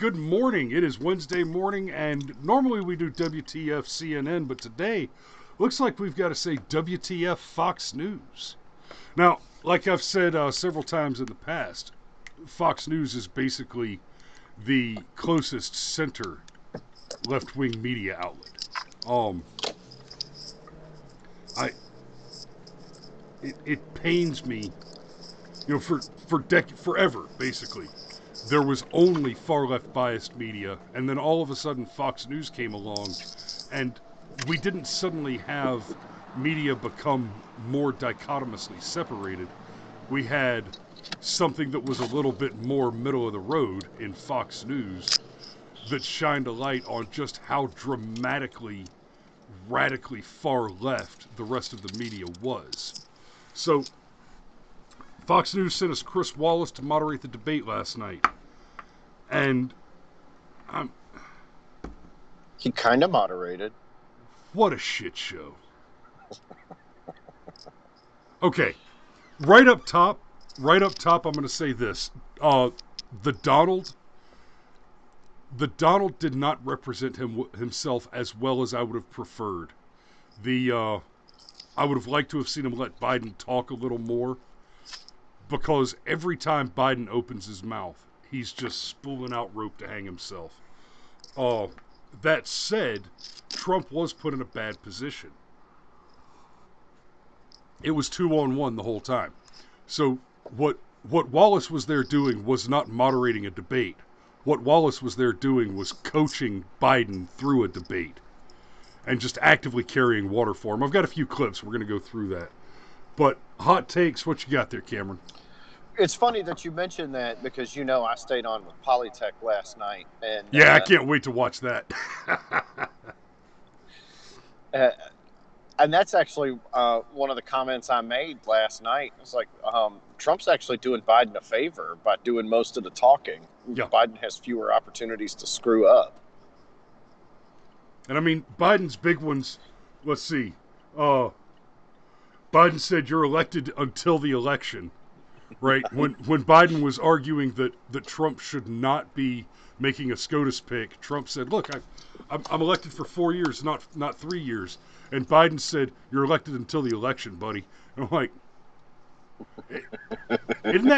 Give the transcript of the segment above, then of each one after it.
good morning. It is Wednesday morning, and normally we do WTF CNN, but today looks like we've got to say WTF Fox News. Now, like I've said several times in the past, Fox News is basically the closest center left-wing media outlet. I it pains me, forever basically. There was only far left biased media, and then all of a sudden Fox News came along, and we didn't suddenly have media become more dichotomously separated. We had something that was a little bit more middle of the road in Fox News that shined a light on just how dramatically, radically far left the rest of the media was. So, Fox News sent us Chris Wallace to moderate the debate last night. And he kind of moderated. What a shit show. Okay, right up top, I'm going to say this. The Donald did not represent himself as well as I would have preferred. I would have liked to have seen him let Biden talk a little more, because every time Biden opens his mouth, he's just spooling out rope to hang himself. That said, Trump was put in a bad position. It was 2-on-1 the whole time. So what Wallace was there doing was not moderating a debate. What Wallace was there doing was coaching Biden through a debate and just actively carrying water for him. I've got a few clips. We're going to go through that. But hot takes, what you got there, Cameron? It's funny that you mentioned that, because I stayed on with Polytech last night, and I can't wait to watch that. And that's actually one of the comments I made last night. It's like, Trump's actually doing Biden a favor by doing most of the talking. Yeah. Biden has fewer opportunities to screw up. And I mean, Biden's big ones, let's see. Biden said you're elected until the election, right? when Biden was arguing that Trump should not be making a SCOTUS pick, Trump said, look, I'm elected for 4 years, not 3 years. And Biden said, you're elected until the election, buddy. And I'm like, isn't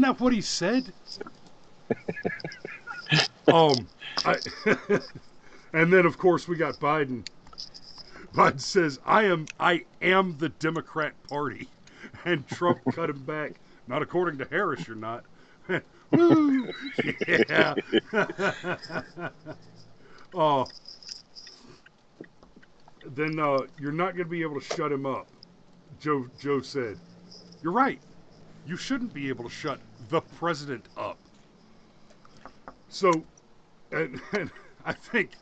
that what he said? And then, of course, we got Biden. Biden says, I am the Democrat Party. And Trump cut him back. Not according to Harris, you're not. Woo! Yeah. Then you're not going to be able to shut him up. Joe said, you're right. You shouldn't be able to shut the president up. So, and I think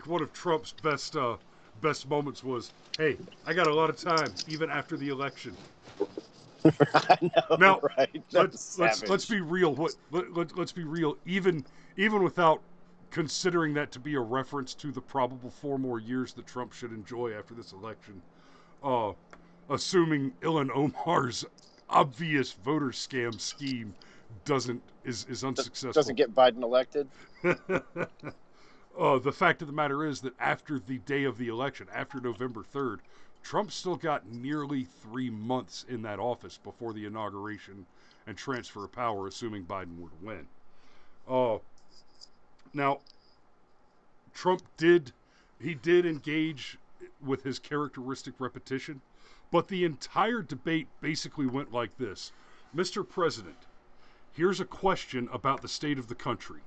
one of Trump's best moments was, hey, I got a lot of time even after the election. I know, now, right? Let's be real. Let's be real. Even without considering that to be a reference to the probable 4 more years that Trump should enjoy after this election, assuming Ilhan Omar's obvious voter scam scheme is unsuccessful, doesn't get Biden elected. The fact of the matter is that after the day of the election, after November 3rd, Trump still got nearly 3 months in that office before the inauguration and transfer of power, assuming Biden were to win. Now, Trump did engage with his characteristic repetition, but the entire debate basically went like this. Mr. President, here's a question about the state of the country.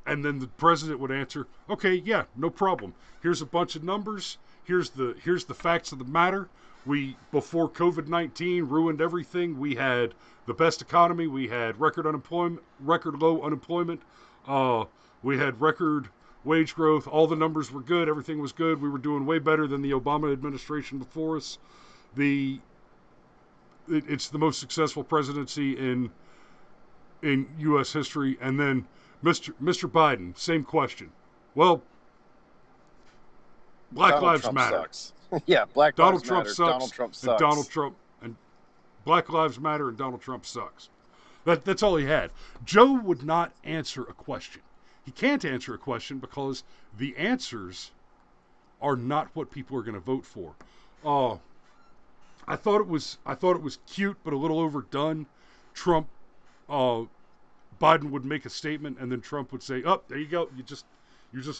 And then the president would answer, okay, yeah, no problem. Here's a bunch of numbers. Here's the facts of the matter. Before COVID-19 ruined everything, we had the best economy. We had record low unemployment. We had record wage growth. All the numbers were good. Everything was good. We were doing way better than the Obama administration before us. It's the most successful presidency in U.S. history. And then Mr. Biden, same question. Well, Black Lives Matter. Sucks. Yeah, Black Lives Matter. Donald Trump sucks. And Black Lives Matter and Donald Trump sucks. That's all he had. Joe would not answer a question. He can't answer a question because the answers are not what people are going to vote for. I thought it was cute, but a little overdone. Trump, Biden would make a statement, and then Trump would say, "Oh, there you go. You just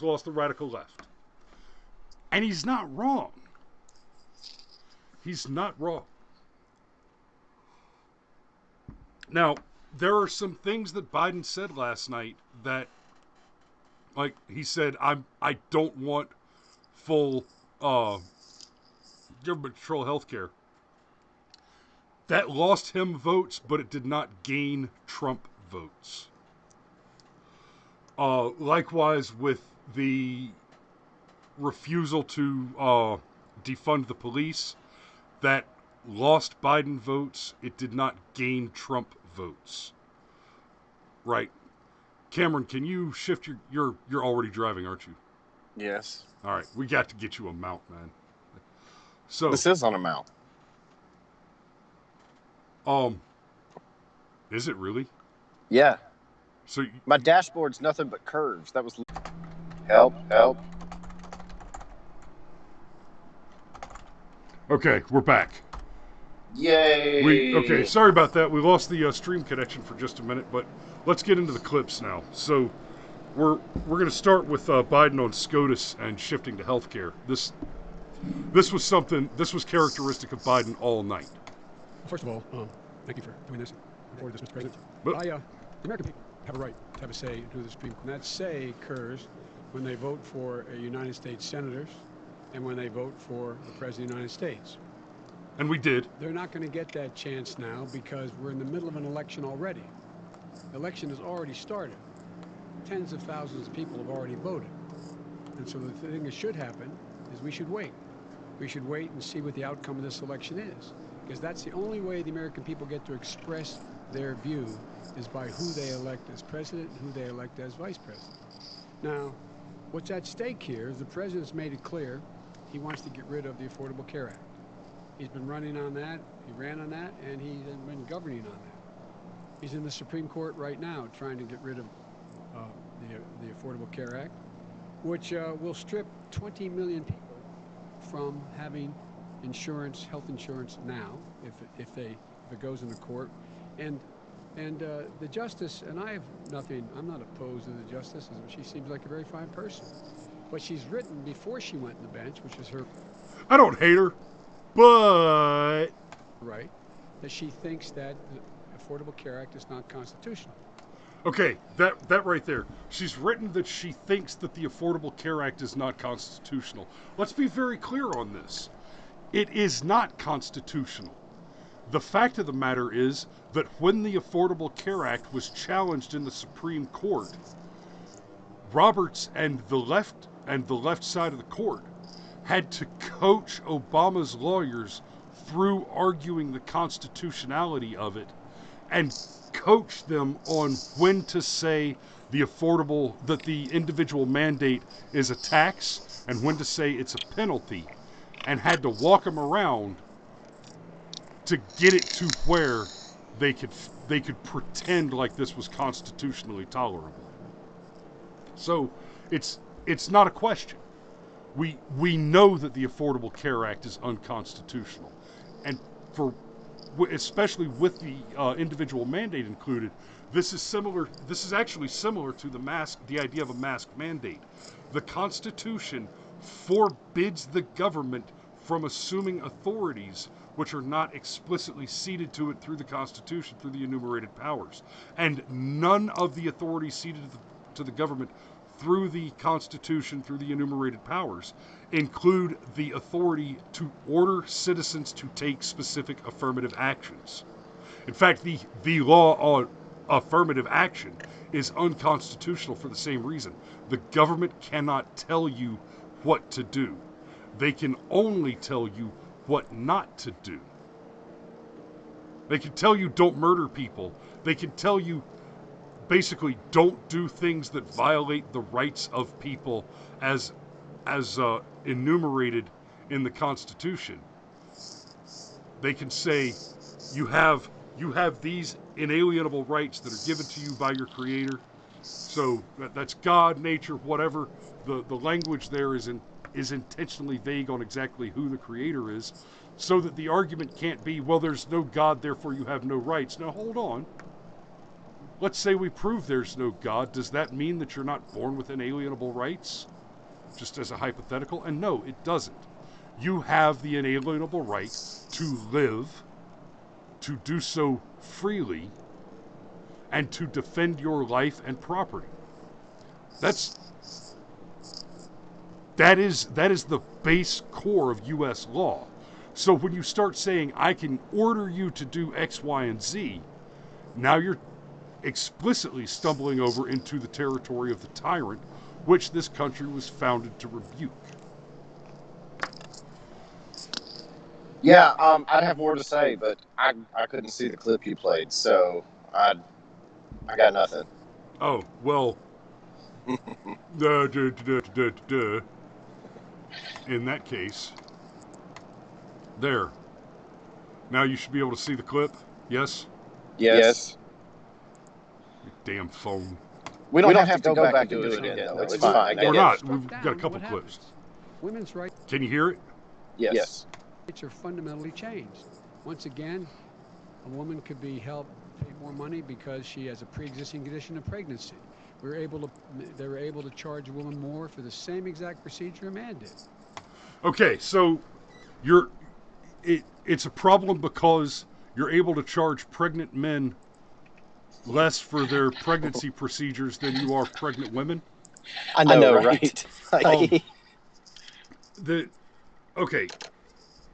lost the radical left." And he's not wrong. He's not wrong. Now, there are some things that Biden said last night that, like he said, I don't want full government control health care. That lost him votes, but it did not gain Trump votes. Likewise with the refusal to defund the police, that lost Biden votes. It did not gain Trump votes. Right. Cameron, can you shift you're already driving, aren't you? Yes. All right, we got to get you a mount, man. So this is on a mount. Is it really? Yeah. So my dashboard's nothing but curves. That was help. Okay, we're back. Yay! Okay, sorry about that. We lost the stream connection for just a minute, but let's get into the clips now. So we're going to start with Biden on SCOTUS and shifting to healthcare. This was characteristic of Biden all night. First of all, thank you for doing this. Before this, Mr. President, the American people have a right to have a say in who the Supreme Court. And that say occurs when they vote for United States senators and when they vote for the President of the United States. And we did. They're not going to get that chance now because we're in the middle of an election already. The election has already started. Tens of thousands of people have already voted. And so the thing that should happen is we should wait. We should wait and see what the outcome of this election is. Because that's the only way the American people get to express their view is by who they elect as president and who they elect as vice president. Now, what's at stake here is the president's made it clear he wants to get rid of the Affordable Care Act. He's been running on that, he ran on that, and he's been governing on that. He's in the Supreme Court right now trying to get rid of the Affordable Care Act, which will strip 20 million people from having insurance, health insurance now, if it goes into court. And the justice, and I have nothing, I'm not opposed to the justice, she seems like a very fine person. But she's written before she went on the bench, which is her... I don't hate her, but... Right, that she thinks that the Affordable Care Act is not constitutional. Okay, that right there. She's written that she thinks that the Affordable Care Act is not constitutional. Let's be very clear on this. It is not constitutional. The fact of the matter is that when the Affordable Care Act was challenged in the Supreme Court, Roberts and the left side of the court had to coach Obama's lawyers through arguing the constitutionality of it and coach them on when to say that the individual mandate is a tax and when to say it's a penalty, and had to walk them around to get it to where they could pretend like this was constitutionally tolerable. So it's not a question. We know that the Affordable Care Act is unconstitutional, and especially with the individual mandate included, this is actually similar to the idea of a mask mandate. The Constitution forbids the government from assuming authorities which are not explicitly ceded to it through the Constitution, through the enumerated powers. And none of the authorities ceded to the government through the Constitution, through the enumerated powers, include the authority to order citizens to take specific affirmative actions. In fact, the law on affirmative action is unconstitutional for the same reason. The government cannot tell you what to do. They can only tell you what not to do. They can tell you don't murder people. They can tell you basically don't do things that violate the rights of people as enumerated in the Constitution. They can say you have these inalienable rights that are given to you by your creator. So that's God, nature, whatever. The language there is intentionally vague on exactly who the creator is, so that the argument can't be, well, there's no God, therefore you have no rights. Now hold on. Let's say we prove there's no God. Does that mean that you're not born with inalienable rights? Just as a hypothetical? And no, it doesn't. You have the inalienable right to live, to do so freely, and to defend your life and property. That is the base core of U.S. law. So when you start saying, I can order you to do X, Y, and Z, now you're explicitly stumbling over into the territory of the tyrant, which this country was founded to rebuke. Yeah, I'd have more to say, but I couldn't see the clip you played, so I got nothing. Oh, well, in that case, there. Now you should be able to see the clip, yes? Yes. Your damn phone. We don't have to go back and do it again, though. It's fine. We're not. We've got a couple clips. Women's rights. Can you hear it? Yes. Are fundamentally changed. Once again, a woman could be helped pay more money because she has a pre-existing condition of pregnancy. They were able to charge a woman more for the same exact procedure a man did. Okay, so it's a problem because you're able to charge pregnant men less for their pregnancy procedures than you are pregnant women. I know, right? Okay.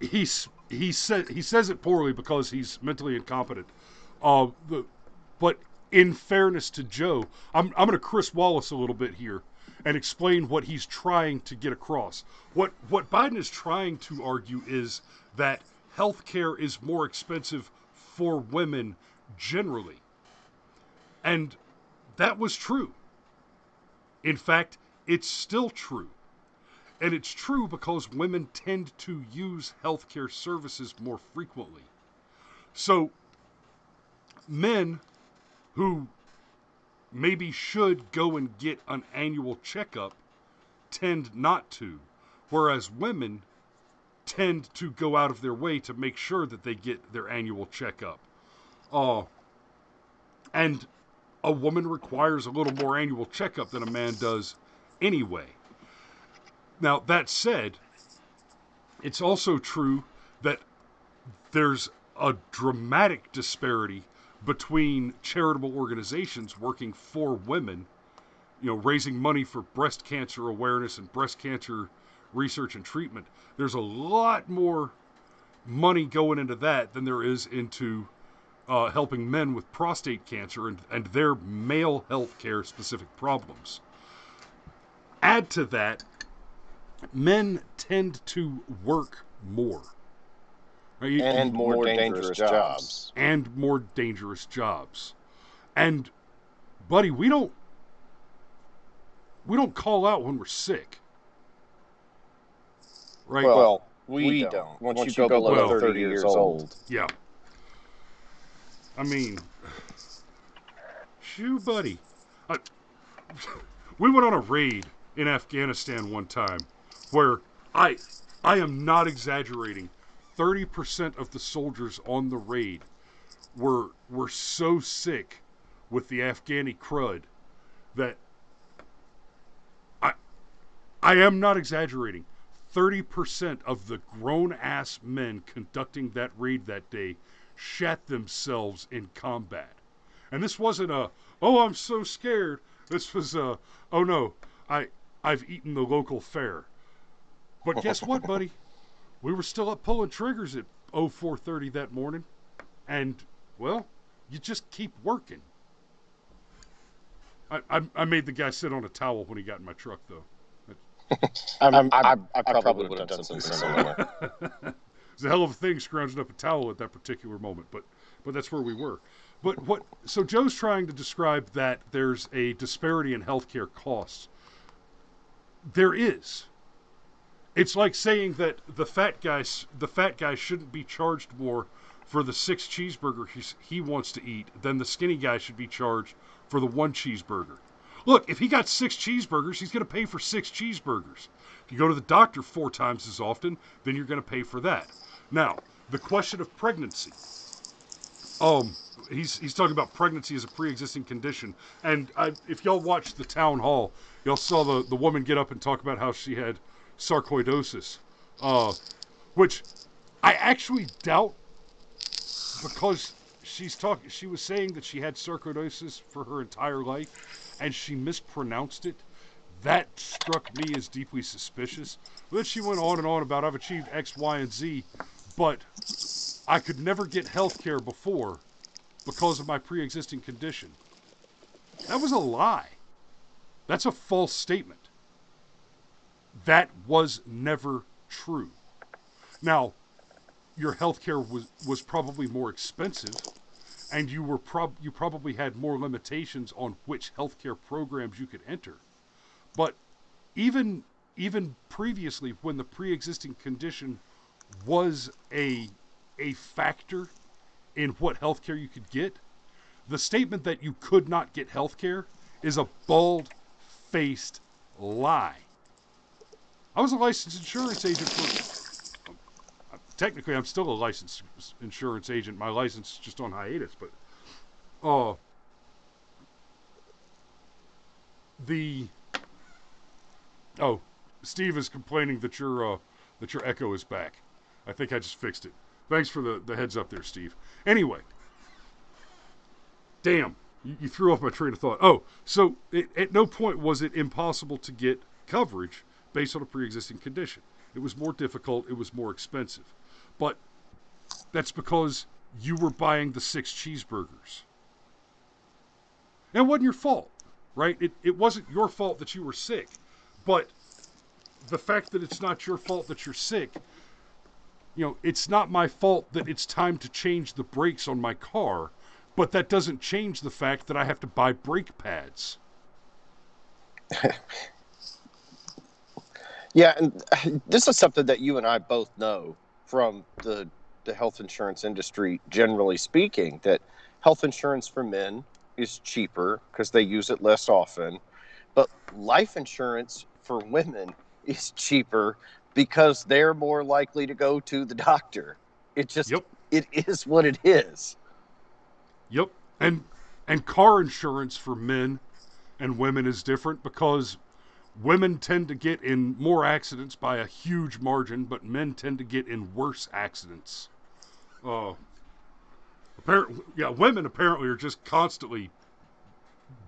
He says it poorly because he's mentally incompetent. But in fairness to Joe, I'm going to Chris Wallace a little bit here and explain what he's trying to get across. What Biden is trying to argue is that healthcare is more expensive for women generally. And that was true. In fact, it's still true. And it's true because women tend to use healthcare services more frequently. So, men who maybe should go and get an annual checkup tend not to, whereas women tend to go out of their way to make sure that they get their annual checkup. And a woman requires a little more annual checkup than a man does anyway. Now, that said, it's also true that there's a dramatic disparity between charitable organizations working for women, raising money for breast cancer awareness and breast cancer research and treatment. There's a lot more money going into that than there is into helping men with prostate cancer and their male health care specific problems. Add to that, men tend to work more. Right? And more dangerous jobs. And more dangerous jobs. And, buddy, we don't call out when we're sick. Right? Well, we don't. Once you go below 30 years old. Yeah. I mean, shoo, buddy. We went on a raid in Afghanistan one time where I am not exaggerating. 30% of the soldiers on the raid were so sick with the Afghani crud that I am not exaggerating. 30% of the grown-ass men conducting that raid that day shat themselves in combat. And this wasn't I'm so scared. This was oh no, I've eaten the local fare. But guess what, buddy? We were still up pulling triggers at 04:30 that morning. And, well, you just keep working. I made the guy sit on a towel when he got in my truck, though. I probably would have done something similar. It's a hell of a thing scrounging up a towel at that particular moment, but that's where we were. So Joe's trying to describe that there's a disparity in healthcare costs. There is. It's like saying that the fat guy shouldn't be charged more for the 6 cheeseburgers he wants to eat, then the skinny guy should be charged for the 1 cheeseburger. Look, if he got 6 cheeseburgers, he's going to pay for 6 cheeseburgers. If you go to the doctor 4 times as often, then you're going to pay for that. Now, the question of pregnancy. He's talking about pregnancy as a pre-existing condition. And if y'all watched the town hall, y'all saw the woman get up and talk about how she had sarcoidosis, which I actually doubt, because she was saying that she had sarcoidosis for her entire life, and she mispronounced it. That struck me as deeply suspicious. Then she went on and on about, I've achieved X, Y, and Z, but I could never get health care before because of my pre-existing condition. That was a lie. That's a false statement. That was never true. Now, your health care was probably more expensive, and you probably had more limitations on which healthcare programs you could enter. But even previously, when the pre-existing condition was a factor in what healthcare you could get, the statement that you could not get healthcare is a bald-faced lie. I was a licensed insurance agent for... Technically, I'm still a licensed insurance agent. My license is just on hiatus, but... Steve is complaining that your echo is back. I think I just fixed it. Thanks for the heads up there, Steve. Anyway. Damn. You threw off my train of thought. So at no point was it impossible to get coverage based on a pre-existing condition. It was more difficult. It was more expensive. But that's because you were buying the 6 cheeseburgers. And it wasn't your fault, right? It wasn't your fault that you were sick. But the fact that it's not your fault that you're sick, it's not my fault that it's time to change the brakes on my car, but that doesn't change the fact that I have to buy brake pads. Yeah, and this is something that you and I both know from the health insurance industry, generally speaking, that health insurance for men is cheaper because they use it less often, but life insurance for women is cheaper because they're more likely to go to the doctor. It is what it is. Yep. And car insurance for men and women is different because women tend to get in more accidents by a huge margin, but men tend to get in worse accidents. Women apparently are just constantly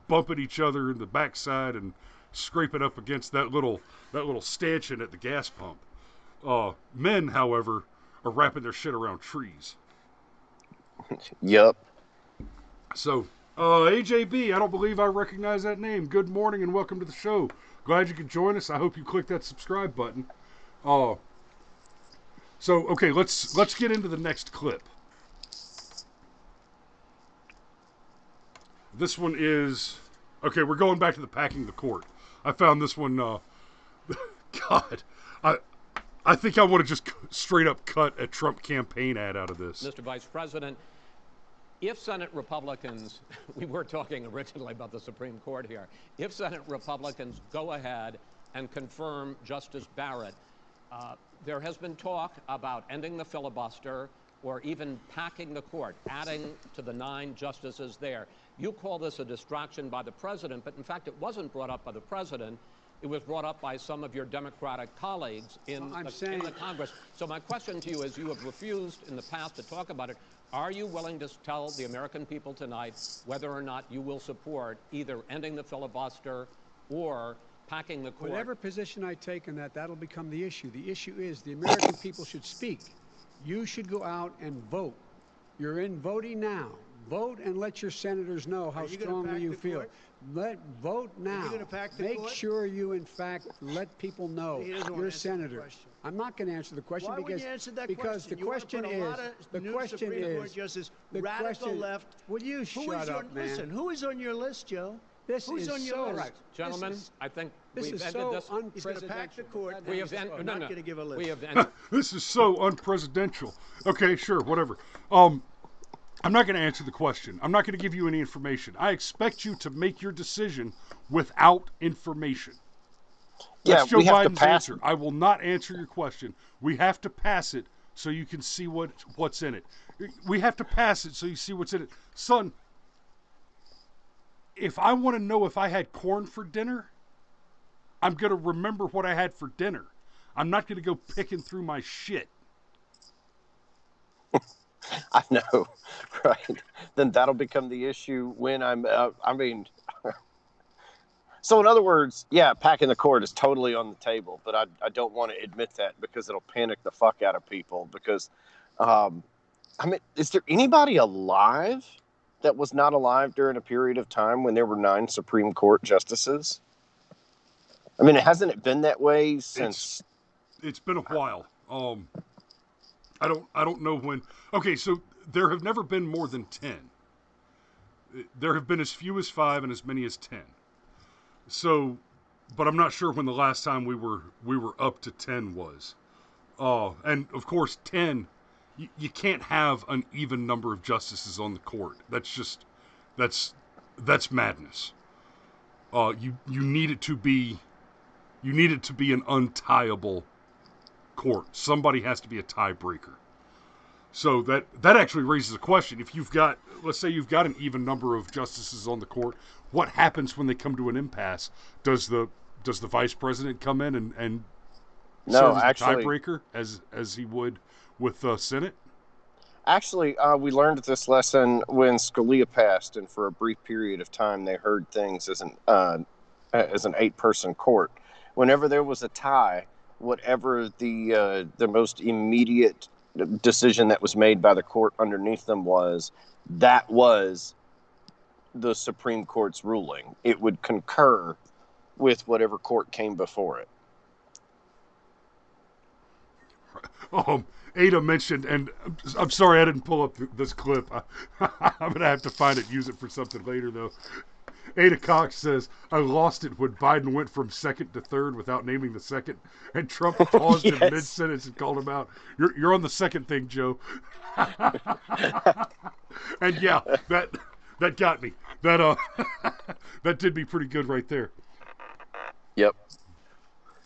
bumping each other in the backside and scraping up against that little stanchion at the gas pump. Men, however, are wrapping their shit around trees. Yep. So, AJB, I don't believe I recognize that name. Good morning and welcome to the show. Glad you could join us. I hope you click that subscribe button. Okay, let's get into the next clip. This one is... Okay, we're going back to the packing the court. I found this one... God, I think I want to just straight up cut a Trump campaign ad out of this. Mr. Vice President, if Senate Republicans, we were talking originally about the Supreme Court here, if Senate Republicans go ahead and confirm Justice Barrett, there has been talk about ending the filibuster or even packing the court, adding to the 9 justices there. You call this a distraction by the president, but in fact it wasn't brought up by the president. It was brought up by some of your Democratic colleagues in the Congress. So my question to you is, you have refused in the past to talk about it. Are you willing to tell the American people tonight whether or not you will support either ending the filibuster or packing the court? Whatever position I take on that, that'll become the issue. The issue is the American people should speak. You should go out and vote. You're in voting now. Vote and let your senators know how strongly you feel. Vote now. Make sure you, in fact, let people know you're a senator. I'm not going to answer the question because the question is, radical left. Will you shut up, man? Listen, who is on your list, Joe? This Who's is on your so, list? Right, gentlemen, I think this we've is ended so this. He's going to pack the unprecedented. court. We have He's ended. not going to give a list. We have ended. This is so unpresidential. Okay, sure, whatever. I'm not going to answer the question. I'm not going to give you any information. I expect you to make your decision without information. That's Joe we have to Biden's pass. answer. I will not answer your question. We have to pass it so you can see what's in it. We have to pass it so you see what's in it. Son, if I want to know if I had corn for dinner, I'm going to remember what I had for dinner. I'm not going to go picking through my shit. I know, right? Then that'll become the issue when I'm. So in other words, yeah, packing the court is totally on the table, but I don't want to admit that because it'll panic the fuck out of people. Because, is there anybody alive that was not alive during a period of time when there were 9 Supreme Court justices? I mean, hasn't it been that way since? It's been a while. I don't know when. Okay, so there have never been more than 10. There have been as few as 5 and as many as 10. So, but I'm not sure when the last time we were up to 10 was. And of course 10, you can't have an even number of justices on the court. That's madness. You need it to be an untieable court. Somebody has to be a tiebreaker. So that actually raises a question. If let's say you've got an even number of justices on the court, what happens when they come to an impasse? Does the vice president come in and serve as the tiebreaker as he would with the Senate? Actually, we learned this lesson when Scalia passed, and for a brief period of time, they heard things as an 8-person court. Whenever there was a tie, whatever the most immediate decision that was made by the court underneath them was the Supreme Court's ruling. It would concur with whatever court came before it. Ada mentioned, and I'm sorry I didn't pull up this clip. I'm gonna have to find it, use it for something later though. Ada Cox says, I lost it when Biden went from second to third without naming the second, and Trump paused Yes. in mid-sentence and called him out. You're on the second thing, Joe. And yeah, that got me. That that did me pretty good right there. Yep.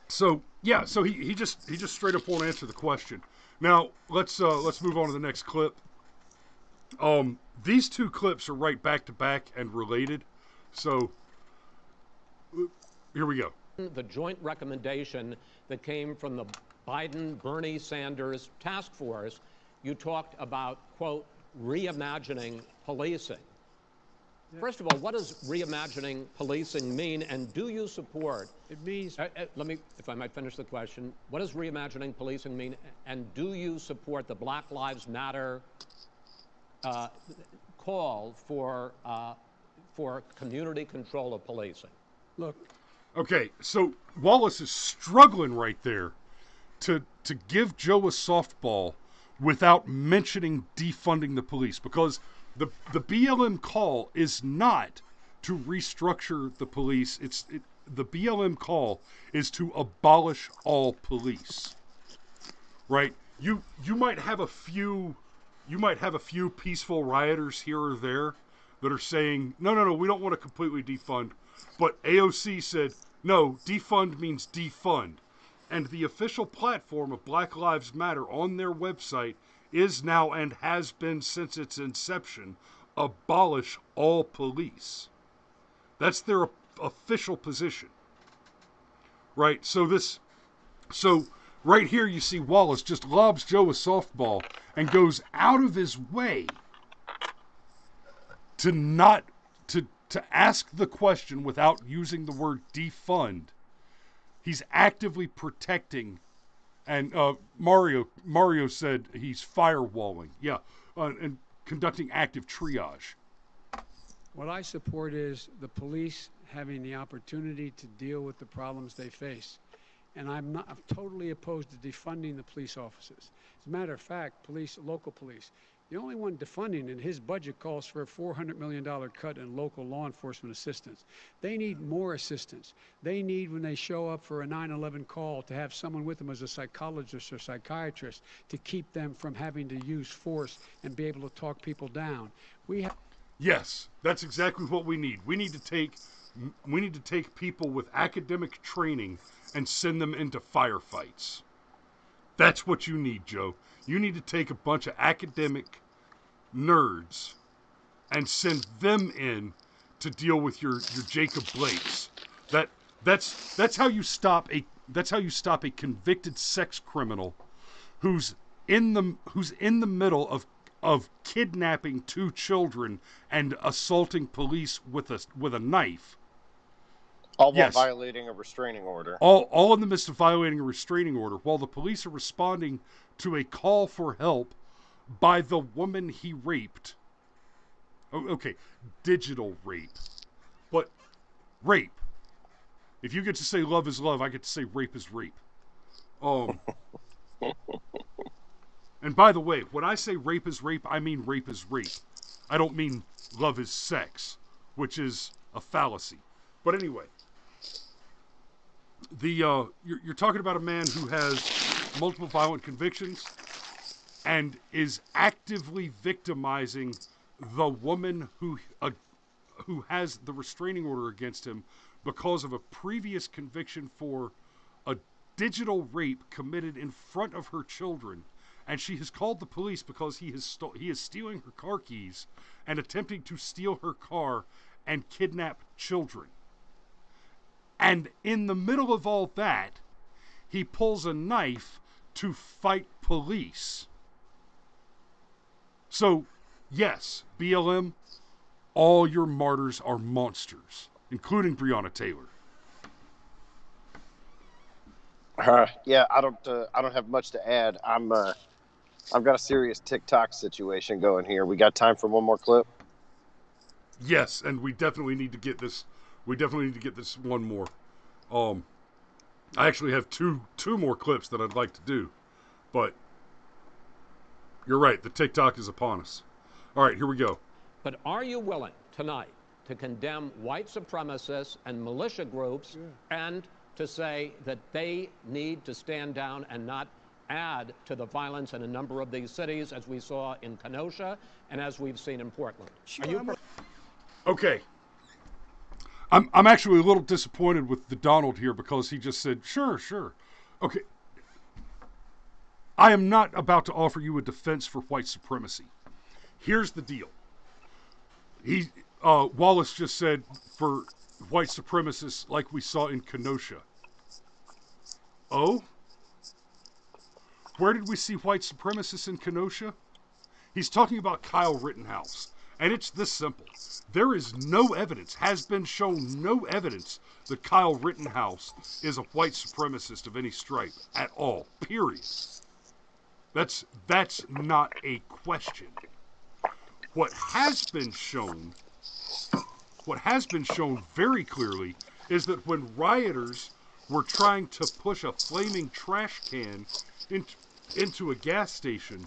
So yeah, so he just straight up won't answer the question. Now let's move on to the next clip. These 2 clips are right back to back and related. So, here we go. The joint recommendation that came from the Biden-Bernie Sanders task force, you talked about, quote, reimagining policing. Yeah. First of all, what does reimagining policing mean, and do you support? It means... let me, if I might finish the question. What does reimagining policing mean, and do you support the Black Lives Matter call for community control of policing? Look. Okay, so Wallace is struggling right there to give Joe a softball without mentioning defunding the police, because the BLM call is not to restructure the police. The BLM call is to abolish all police. Right? You might have a few peaceful rioters here or there that are saying, no, we don't want to completely defund. But AOC said, no, defund means defund. And the official platform of Black Lives Matter on their website is now, and has been since its inception, abolish all police. That's their official position. Right? So right here you see Wallace just lobs Joe a softball and goes out of his way to ask the question without using the word defund. He's actively protecting, and Mario said he's firewalling. Yeah, and conducting active triage. What I support is the police having the opportunity to deal with the problems they face. And I'm totally opposed to defunding the police officers. As a matter of fact, local police, The only one defunding, and his budget calls for a $400 million cut in local law enforcement assistance. They need more assistance. They need, when they show up for a 9/11 call, to have someone with them as a psychologist or psychiatrist to keep them from having to use force and be able to talk people down. Yes, that's exactly what we need. We need to take people with academic training and send them into firefights. That's what you need, Joe. You need to take a bunch of academic nerds and send them in to deal with your Jacob Blakes. That's how you stop a convicted sex criminal who's in the middle of kidnapping 2 children and assaulting police with a knife. All while violating a restraining order. All in the midst of violating a restraining order, while the police are responding to a call for help by the woman he raped. Oh, okay, digital rape. But rape. If you get to say love is love, I get to say rape is rape. And by the way, when I say rape is rape, I mean rape is rape. I don't mean love is sex, which is a fallacy. But anyway, you're talking about a man who has multiple violent convictions and is actively victimizing the woman who has the restraining order against him because of a previous conviction for a digital rape committed in front of her children. And she has called the police because he is stealing her car keys and attempting to steal her car and kidnap children. And in the middle of all that, he pulls a knife to fight police. So, yes, BLM, all your martyrs are monsters, including Breonna Taylor. Yeah, I don't have much to add. I've got a serious TikTok situation going here. We got time for one more clip? Yes, and we definitely need to get this. We definitely need to get this one more. I actually have two more clips that I'd like to do, but you're right. The TikTok is upon us. All right, here we go. But are you willing tonight to condemn white supremacists and militia groups and to say that they need to stand down and not add to the violence in a number of these cities, as we saw in Kenosha and as we've seen in Portland? Okay. I'm actually a little disappointed with the Donald here because he just said, sure. Okay. I am not about to offer you a defense for white supremacy. Here's the deal. Wallace just said for white supremacists like we saw in Kenosha. Oh? Where did we see white supremacists in Kenosha? He's talking about Kyle Rittenhouse. And it's this simple. There is no evidence, has been shown no evidence that Kyle Rittenhouse is a white supremacist of any stripe at all. Period. That's not a question. What has been shown very clearly is that when rioters were trying to push a flaming trash can into a gas station,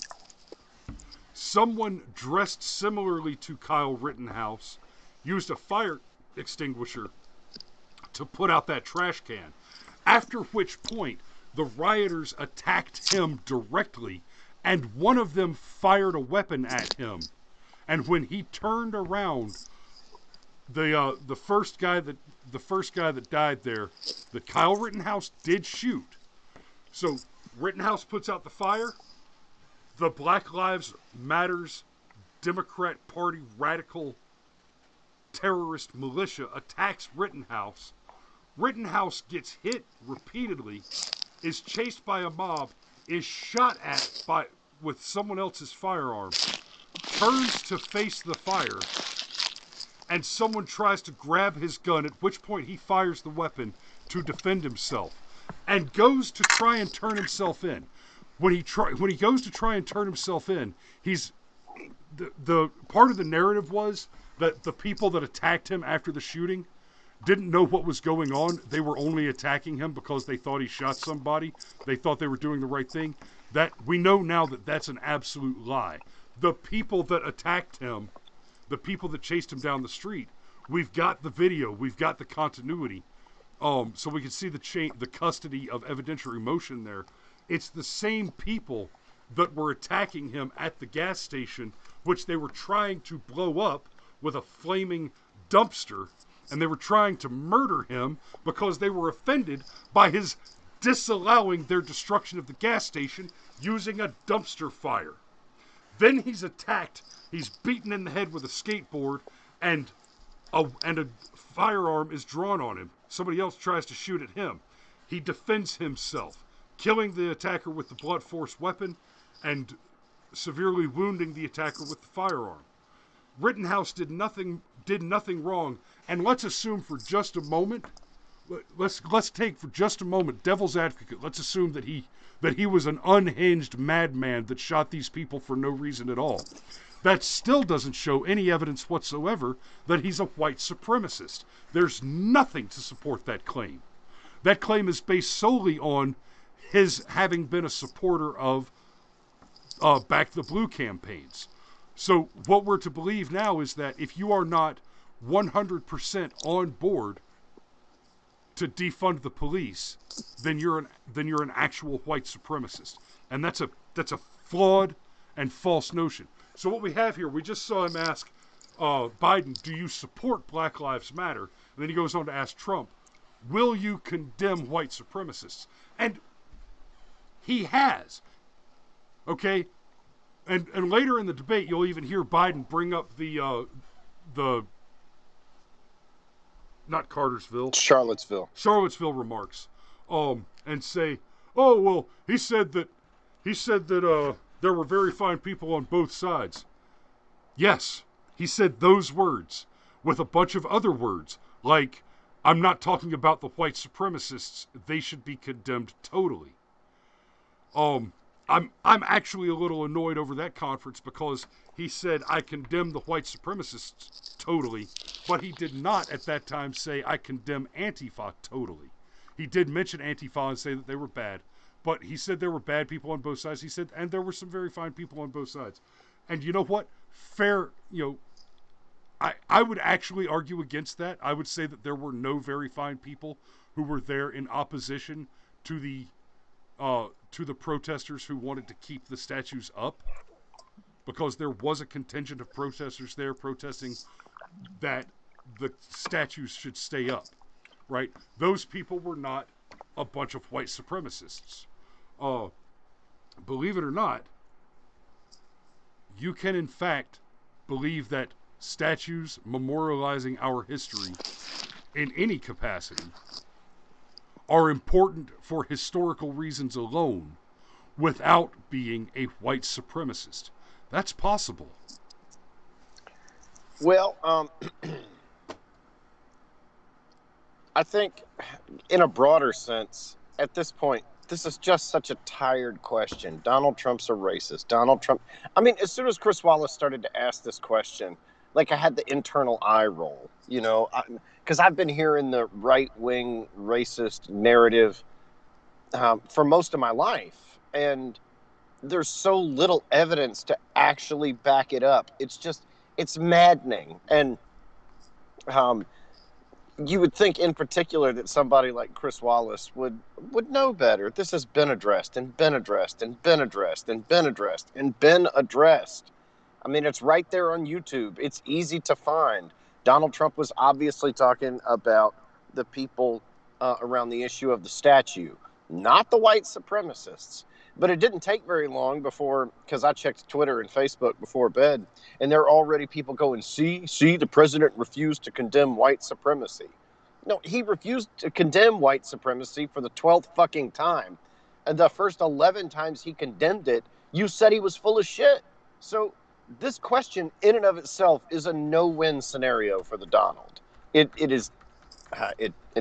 someone dressed similarly to Kyle Rittenhouse used a fire extinguisher to put out that trash can. After which point, the rioters attacked him directly, and one of them fired a weapon at him. And when he turned around, the first guy that died there, that Kyle Rittenhouse did shoot. So Rittenhouse puts out the fire. The Black Lives Matters Democrat Party radical terrorist militia attacks Rittenhouse. Rittenhouse gets hit repeatedly, is chased by a mob, is shot at with someone else's firearm, turns to face the fire, and someone tries to grab his gun, at which point he fires the weapon to defend himself, and goes to try and turn himself in. When he goes to try and turn himself in, the part of the narrative was that the people that attacked him after the shooting didn't know what was going on. They were only attacking him because they thought he shot somebody. They thought they were doing the right thing. That we know now that that's an absolute lie. the people that attacked him, the people that chased him down the street, we've got the video, we've got the continuity, so we can see the custody of evidentiary motion there. It's the same people that were attacking him at the gas station, which they were trying to blow up with a flaming dumpster, and they were trying to murder him because they were offended by his disallowing their destruction of the gas station using a dumpster fire. Then he's attacked, he's beaten in the head with a skateboard, and a firearm is drawn on him. Somebody else tries to shoot at him. He defends himself, killing the attacker with the blunt force weapon and severely wounding the attacker with the firearm. Rittenhouse did nothing wrong, and let's assume for just a moment, let's take for just a moment devil's advocate. Let's assume that he was an unhinged madman that shot these people for no reason at all. That still doesn't show any evidence whatsoever that he's a white supremacist. There's nothing to support that claim. That claim is based solely on his having been a supporter of Back the Blue campaigns. So what we're to believe now is that if you are not 100% on board to defund the police, then you're an actual white supremacist, and that's a flawed and false notion. So what we have here, we just saw him ask Biden, "Do you support Black Lives Matter?" And then he goes on to ask Trump, "Will you condemn white supremacists?" And he has. Okay? And later in the debate, you'll even hear Biden bring up the not Cartersville, Charlottesville remarks, and say, "Oh well, he said that there were very fine people on both sides." Yes, he said those words with a bunch of other words, like, "I'm not talking about the white supremacists; they should be condemned totally." I'm actually a little annoyed over that conference because he said, "I condemn the white supremacists totally," but he did not at that time say, "I condemn Antifa totally." He did mention Antifa and say that they were bad, but he said there were bad people on both sides. He said, and there were some very fine people on both sides. And you know what? Fair, I would actually argue against that. I would say that there were no very fine people who were there in opposition to the protesters who wanted to keep the statues up, because there was a contingent of protesters there protesting that the statues should stay up, right? Those people were not a bunch of white supremacists. Believe it or not, you can in fact believe that statues memorializing our history in any capacity are important for historical reasons alone without being a white supremacist. That's possible. Well, I think in a broader sense, at this point, this is just such a tired question. Donald Trump's a racist. Donald Trump. I mean, as soon as Chris Wallace started to ask this question, like, I had the internal eye roll, because I've been hearing the right-wing racist narrative for most of my life, and there's so little evidence to actually back it up. It's maddening. And you would think in particular that somebody like Chris Wallace would know better. This has been addressed and been addressed and been addressed and been addressed and been addressed. I mean, it's right there on YouTube. It's easy to find. Donald Trump was obviously talking about the people around the issue of the statue, not the white supremacists. But it didn't take very long before, because I checked Twitter and Facebook before bed, and there are already people going, see, the president refused to condemn white supremacy. No, he refused to condemn white supremacy for the 12th fucking time. And the first 11 times he condemned it, you said he was full of shit. So this question in and of itself is a no-win scenario for the Donald. It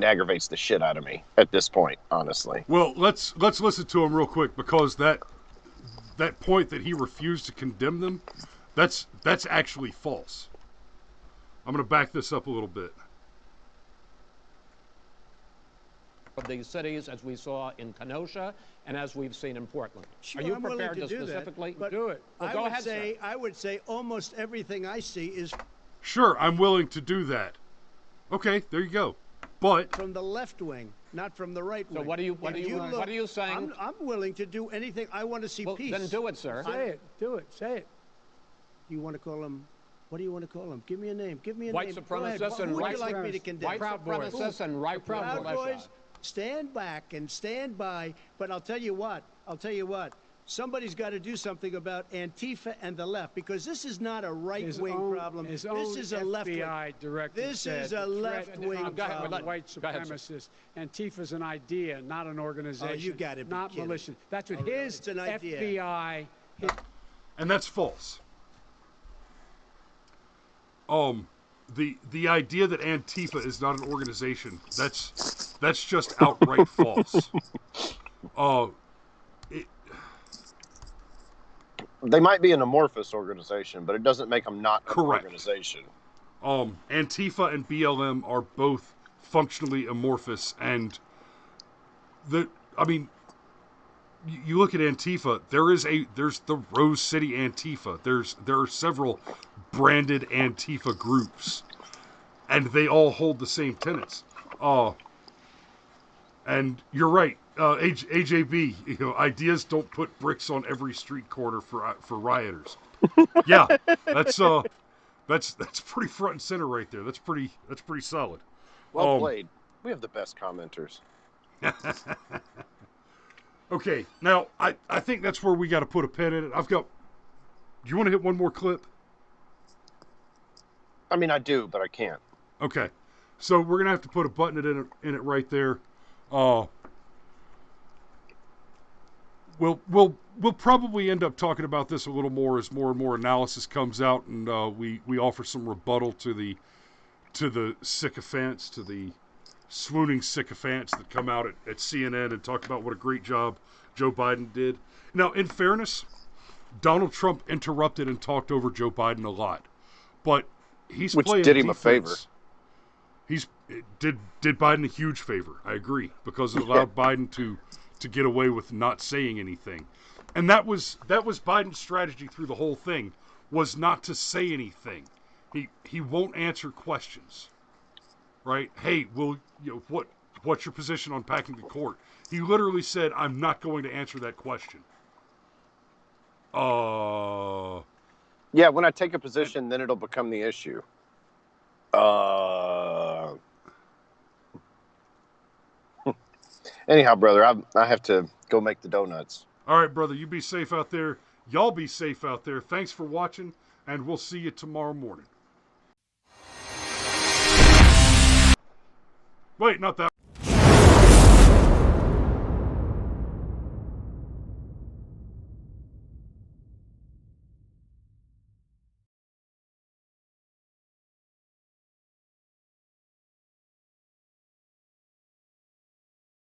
aggravates the shit out of me at this point, honestly. Well, let's listen to him real quick, because that point that he refused to condemn them, that's actually false. I'm going to back this up a little bit. of these cities, as we saw in Kenosha and as we've seen in Portland. Sure, Are you I'm willing prepared to do specifically that, but do it? Well, I go would ahead, say, sir. I would say almost everything I see is Sure, I'm willing to do that. Okay, there you go. But from the left wing, not from the right wing. So what are you saying? I'm willing to do anything. I want to see Well, peace. then do it, sir. Say it. Do it. Say it. You want to call him? What do you want to call him? Give me a name. Give me a White name. Go ahead. supremacists and Who would white you like me to condemn? White supremacists and right Proud militia. Boys, stand back and stand by. But I'll tell you what. Somebody's got to do something about Antifa and the left, because this is not a right-wing problem. This is a left-wing. This is a left-wing problem. White supremacists. Antifa's an idea, not an organization. Oh, you got to be not kidding. militia. That's what really? his It's an idea. FBI. and that's false. The idea that Antifa is not an organization, that's just outright false. They might be an amorphous organization, but it doesn't make them not an Correct. organization. Antifa and BLM are both functionally amorphous, and you look at Antifa. There's the Rose City Antifa. There are several branded Antifa groups, and they all hold the same tenets. And you're right, AJB. Ideas don't put bricks on every street corner for rioters. Yeah, that's pretty front and center right there. That's pretty solid. Well played. We have the best commenters. Okay, now I think that's where we got to put a pin in it. Do you want to hit one more clip? I mean, I do, but I can't. Okay, so we're gonna have to put a button in it right there. We'll probably end up talking about this a little more as more and more analysis comes out, and we offer some rebuttal to the sycophants, to the swooning sycophants that come out at CNN and talk about what a great job Joe Biden did. Now, in fairness, Donald Trump interrupted and talked over Joe Biden a lot, but Which playing did him defense. a favor. Did Biden a huge favor, I agree, because it allowed Biden to get away with not saying anything. And that was Biden's strategy through the whole thing, was not to say anything. He won't answer questions. Right? Hey, what's your position on packing the court? He literally said, I'm not going to answer that question. Yeah, when I take a position, then it'll become the issue. Anyhow, brother, I have to go make the donuts. All right, brother, you be safe out there. Y'all be safe out there. Thanks for watching, and we'll see you tomorrow morning. Wait, not that.